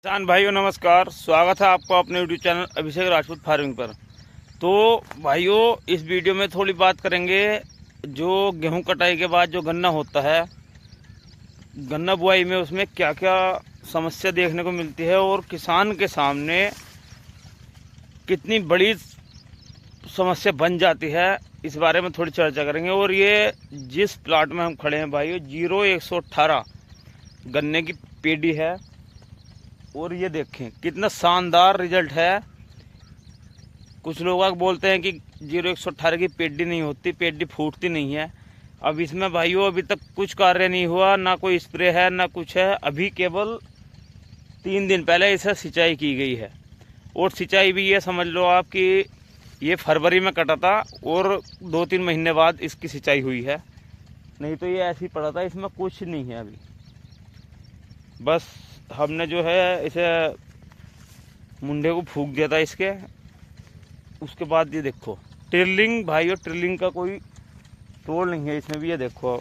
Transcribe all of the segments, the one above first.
किसान भाइयों नमस्कार। स्वागत है आपका अपने यूट्यूब चैनल अभिषेक राजपूत फार्मिंग पर। तो भाइयों इस वीडियो में थोड़ी बात करेंगे जो गेहूं कटाई के बाद जो गन्ना होता है, गन्ना बुआई में उसमें क्या क्या समस्या देखने को मिलती है और किसान के सामने कितनी बड़ी समस्या बन जाती है, इस बारे में थोड़ी चर्चा करेंगे। और ये जिस प्लाट में हम खड़े हैं भाइयों 0118 गन्ने की पेडी है और ये देखें कितना शानदार रिजल्ट है। कुछ लोग बोलते हैं कि 0118 की पेडी नहीं होती, पेडी फूटती नहीं है। अब इसमें भाइयों अभी तक कुछ कार्य नहीं हुआ, ना कोई स्प्रे है ना कुछ है। अभी केवल 3 दिन पहले इसे सिंचाई की गई है और सिंचाई भी ये समझ लो आप कि ये फरवरी में कटा था और 2-3 महीने बाद इसकी सिंचाई हुई है, नहीं तो ये ऐसे ही पड़ा था। इसमें कुछ नहीं है अभी, बस हमने जो है इसे मुंडे को फूंक दिया था इसके। उसके बाद ये देखो ट्रिलिंग भाइयों, ट्रिलिंग का कोई तोड़ नहीं है इसमें भी। ये देखो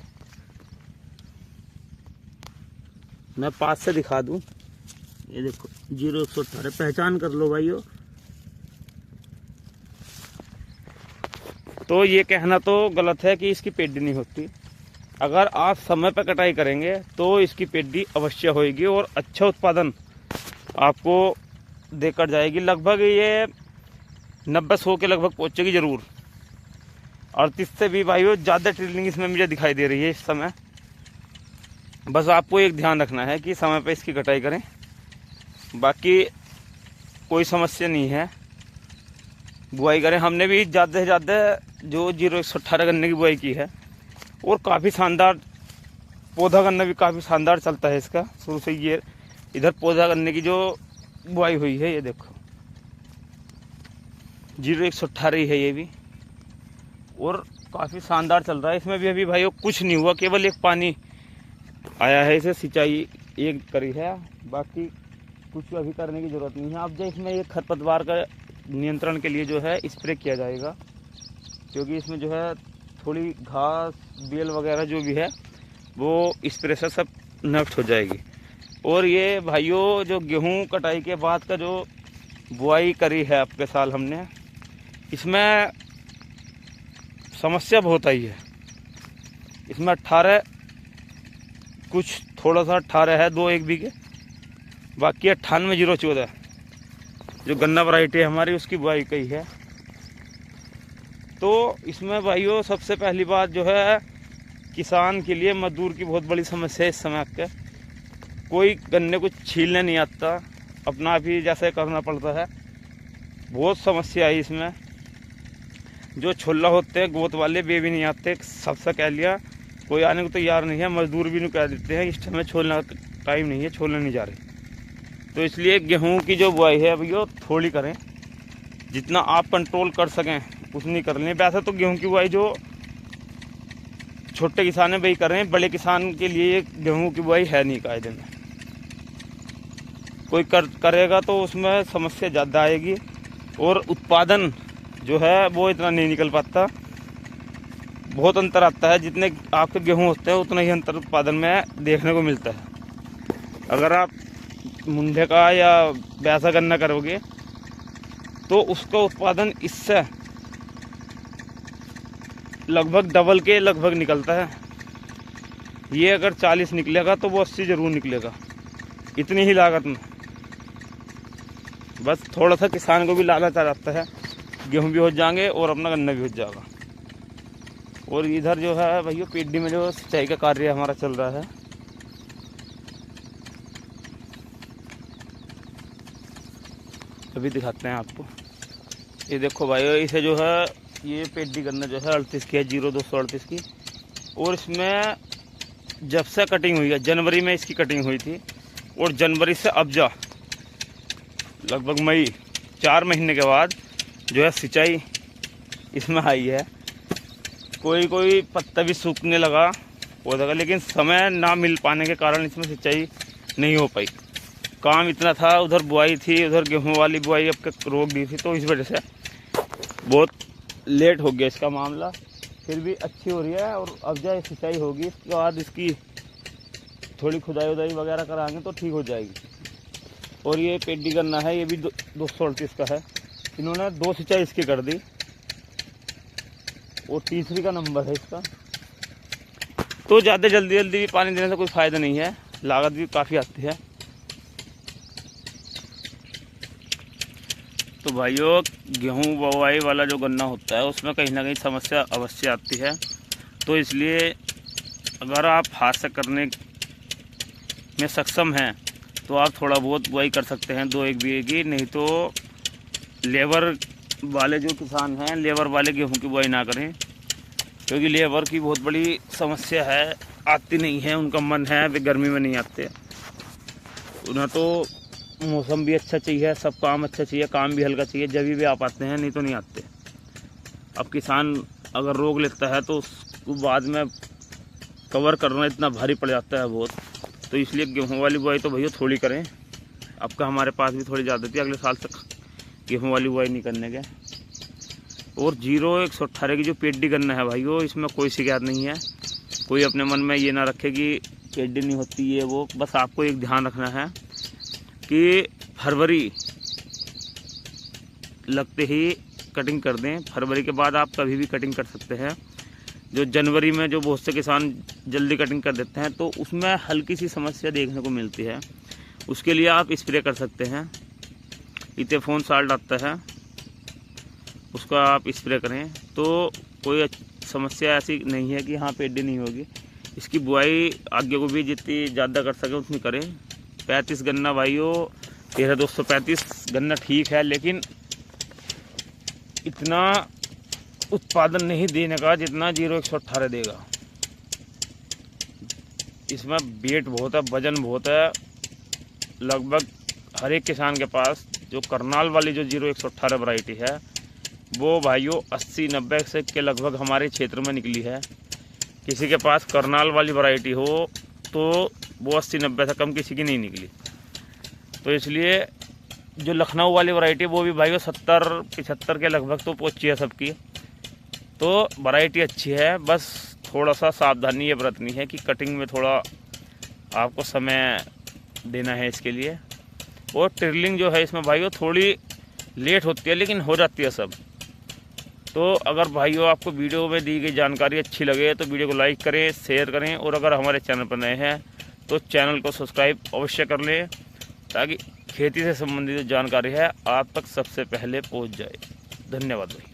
मैं पास से दिखा दूं, ये देखो 0118 पहचान कर लो भाइयों। तो ये कहना तो गलत है कि इसकी पेडी नहीं होती। अगर आप समय पर कटाई करेंगे तो इसकी पेडी अवश्य होएगी और अच्छा उत्पादन आपको देकर जाएगी। लगभग ये 90-100 के लगभग पहुंचेगी जरूर। 38 से भी भाइयों ज़्यादा ट्रिलिंग इसमें मुझे दिखाई दे रही है इस समय। बस आपको एक ध्यान रखना है कि समय पर इसकी कटाई करें, बाकी कोई समस्या नहीं है। बुआई करें, हमने भी ज़्यादा से ज़्यादा जो 0118 गन्ने की बुआई की है और काफ़ी शानदार पौधा गन्ना भी काफ़ी शानदार चलता है इसका शुरू से। ये इधर पौधा गन्ने की जो बुआई हुई है ये देखो 0118 है ये भी, और काफ़ी शानदार चल रहा है। इसमें भी अभी भाइयों कुछ नहीं हुआ, केवल एक पानी आया है, इसे सिंचाई एक करी है, बाकी कुछ अभी करने की ज़रूरत नहीं है। अब जो इसमें एक खरपतवार का नियंत्रण के लिए जो है स्प्रे किया जाएगा, क्योंकि इसमें जो है थोड़ी घास बेल वगैरह जो भी है वो स्प्रे से सब नष्ट हो जाएगी। और ये भाइयों जो गेहूं कटाई के बाद का जो बुआई करी है आपके साल हमने, इसमें समस्या बहुत आई है। इसमें 18 कुछ थोड़ा सा 18 है 2 एक बीघे, बाकी 98-014 जो गन्ना वैरायटी है हमारी उसकी बुआई कई है। तो इसमें भाइयों सबसे पहली बात जो है किसान के लिए मजदूर की बहुत बड़ी समस्या है इस समय के। कोई गन्ने को छीलने नहीं आता, अपना आप ही जैसे करना पड़ता है। बहुत समस्या है इसमें। जो छोला होते हैं गोत वाले वे भी नहीं आते, सबसे कह लिया कोई आने को तैयार नहीं है। मजदूर भी नहीं कह देते हैं इस समय छोलने का टाइम नहीं है, छोलने नहीं जा रहे। तो इसलिए गेहूं की जो बुआई है भैया थोड़ी करें, जितना आप कंट्रोल कर सकें उतनी कर लें। वैसे तो गेहूं की बुआई जो छोटे किसान है वही कर रहे हैं, बड़े किसान के लिए गेहूं की बुआई है नहीं कायदे में। कोई करेगा तो उसमें समस्या ज़्यादा आएगी और उत्पादन जो है वो इतना नहीं निकल पाता। बहुत अंतर आता है, जितने आपके गेहूं होते हैं उतना ही अंतर उत्पादन में देखने को मिलता है। अगर आप मुंडे का या वैसा गन्ना करोगे तो उसका उत्पादन इससे लगभग डबल के लगभग निकलता है। ये अगर 40 निकलेगा तो वो 80 जरूर निकलेगा, इतनी ही लागत में। बस थोड़ा सा किसान को भी लालच आ जाता है, गेहूं भी हो जाएंगे और अपना गन्ना भी हो जाएगा। और इधर जो है भैया पेडी में जो सिंचाई का कार्य हमारा चल रहा है, अभी दिखाते हैं आपको। ये देखो भाई इसे जो है ये पेडी गन्ना जो है 38 की है, 0238 की। और इसमें जब से कटिंग हुई है, जनवरी में इसकी कटिंग हुई थी और जनवरी से अब जा लगभग मई 4 महीने के बाद जो है सिंचाई इसमें आई है। कोई पत्ता भी सूखने लगा पौधा का, लेकिन समय ना मिल पाने के कारण इसमें सिंचाई नहीं हो पाई। काम इतना था, उधर बुआई थी, उधर गेहूं वाली बुआई अब रोक दी थी, तो इस वजह से बहुत लेट हो गया इसका मामला। फिर भी अच्छी हो रही है और अब जाए सिंचाई होगी, इसके बाद इसकी थोड़ी खुदाई वगैरह कराएंगे तो ठीक हो जाएगी। और ये पेडी गन्ना है, ये भी 238 का है। इन्होंने 2 सिंचाई इसकी कर दी और तीसरी का नंबर है इसका। तो ज़्यादा जल्दी भी पानी देने से कोई फ़ायदा नहीं है, लागत भी काफ़ी आती है। तो भाइयों, गेहूं बुआई वाला जो गन्ना होता है उसमें कहीं ना कहीं समस्या अवश्य आती है। तो इसलिए अगर आप हाथ से करने में सक्षम हैं तो आप थोड़ा बहुत बुआई कर सकते हैं 2-1 बीघे की। नहीं तो लेबर वाले जो किसान हैं, लेबर वाले गेहूं की बुआई ना करें, क्योंकि लेबर की बहुत बड़ी समस्या है, आती नहीं है। उनका मन है वे गर्मी में नहीं आते। उन्हें तो मौसम भी अच्छा चाहिए, सब काम अच्छा चाहिए, काम भी हल्का चाहिए, जब भी आप आते हैं, नहीं तो नहीं आते। अब किसान अगर रोक लेता है तो उसको बाद में कवर करना इतना भारी पड़ जाता है बहुत। तो इसलिए गेहूं वाली बुआई तो भैया थोड़ी करें। आपका हमारे पास भी थोड़ी ज़्यादा थी, अगले साल तक गेहूं वाली बुआई नहीं करने के। और 0118 की जो पेडी गन्ना है भाइयों, इसमें कोई शिकायत नहीं है। कोई अपने मन में ये ना रखे कि पेडी नहीं होती है वो। बस आपको एक ध्यान रखना है कि फरवरी लगते ही कटिंग कर दें। फरवरी के बाद आप कभी भी कटिंग कर सकते हैं। जो जनवरी में जो बहुत से किसान जल्दी कटिंग कर देते हैं, तो उसमें हल्की सी समस्या देखने को मिलती है। उसके लिए आप स्प्रे कर सकते हैं, इथेफोन साल्ट आता है, उसका आप स्प्रे करें तो कोई समस्या ऐसी नहीं है कि हाँ पेडी नहीं होगी। इसकी बुआई आगे को भी जितनी ज़्यादा कर सके उतनी करें। 35 गन्ना भाइयों, 13,235 गन्ना ठीक है, लेकिन इतना उत्पादन नहीं देने का जितना 0118 देगा। इसमें वेट बहुत है, वजन बहुत है। लगभग हर एक किसान के पास जो करनाल वाली जो 0118 वैरायटी है वो भाइयों 80-90 से के लगभग हमारे क्षेत्र में निकली है। किसी के पास करनाल वाली वैरायटी हो तो वो 80-90 से कम किसी की नहीं निकली। तो इसलिए जो लखनऊ वाली वैरायटी वो भी भाइयों 70-75 के लगभग तो पहुँची है सबकी। तो वैरायटी अच्छी है, बस थोड़ा सा सावधानी ये बरतनी है कि कटिंग में थोड़ा आपको समय देना है इसके लिए। और ट्रिलिंग जो है इसमें भाइयों थोड़ी लेट होती है, लेकिन हो जाती है सब। तो अगर भाइयों आपको वीडियो में दी गई जानकारी अच्छी लगे तो वीडियो को लाइक करें, शेयर करें, और अगर हमारे चैनल पर नए हैं तो चैनल को सब्सक्राइब अवश्य कर लें, ताकि खेती से संबंधित जो जानकारी है आप तक सबसे पहले पहुंच जाए। धन्यवाद भाई।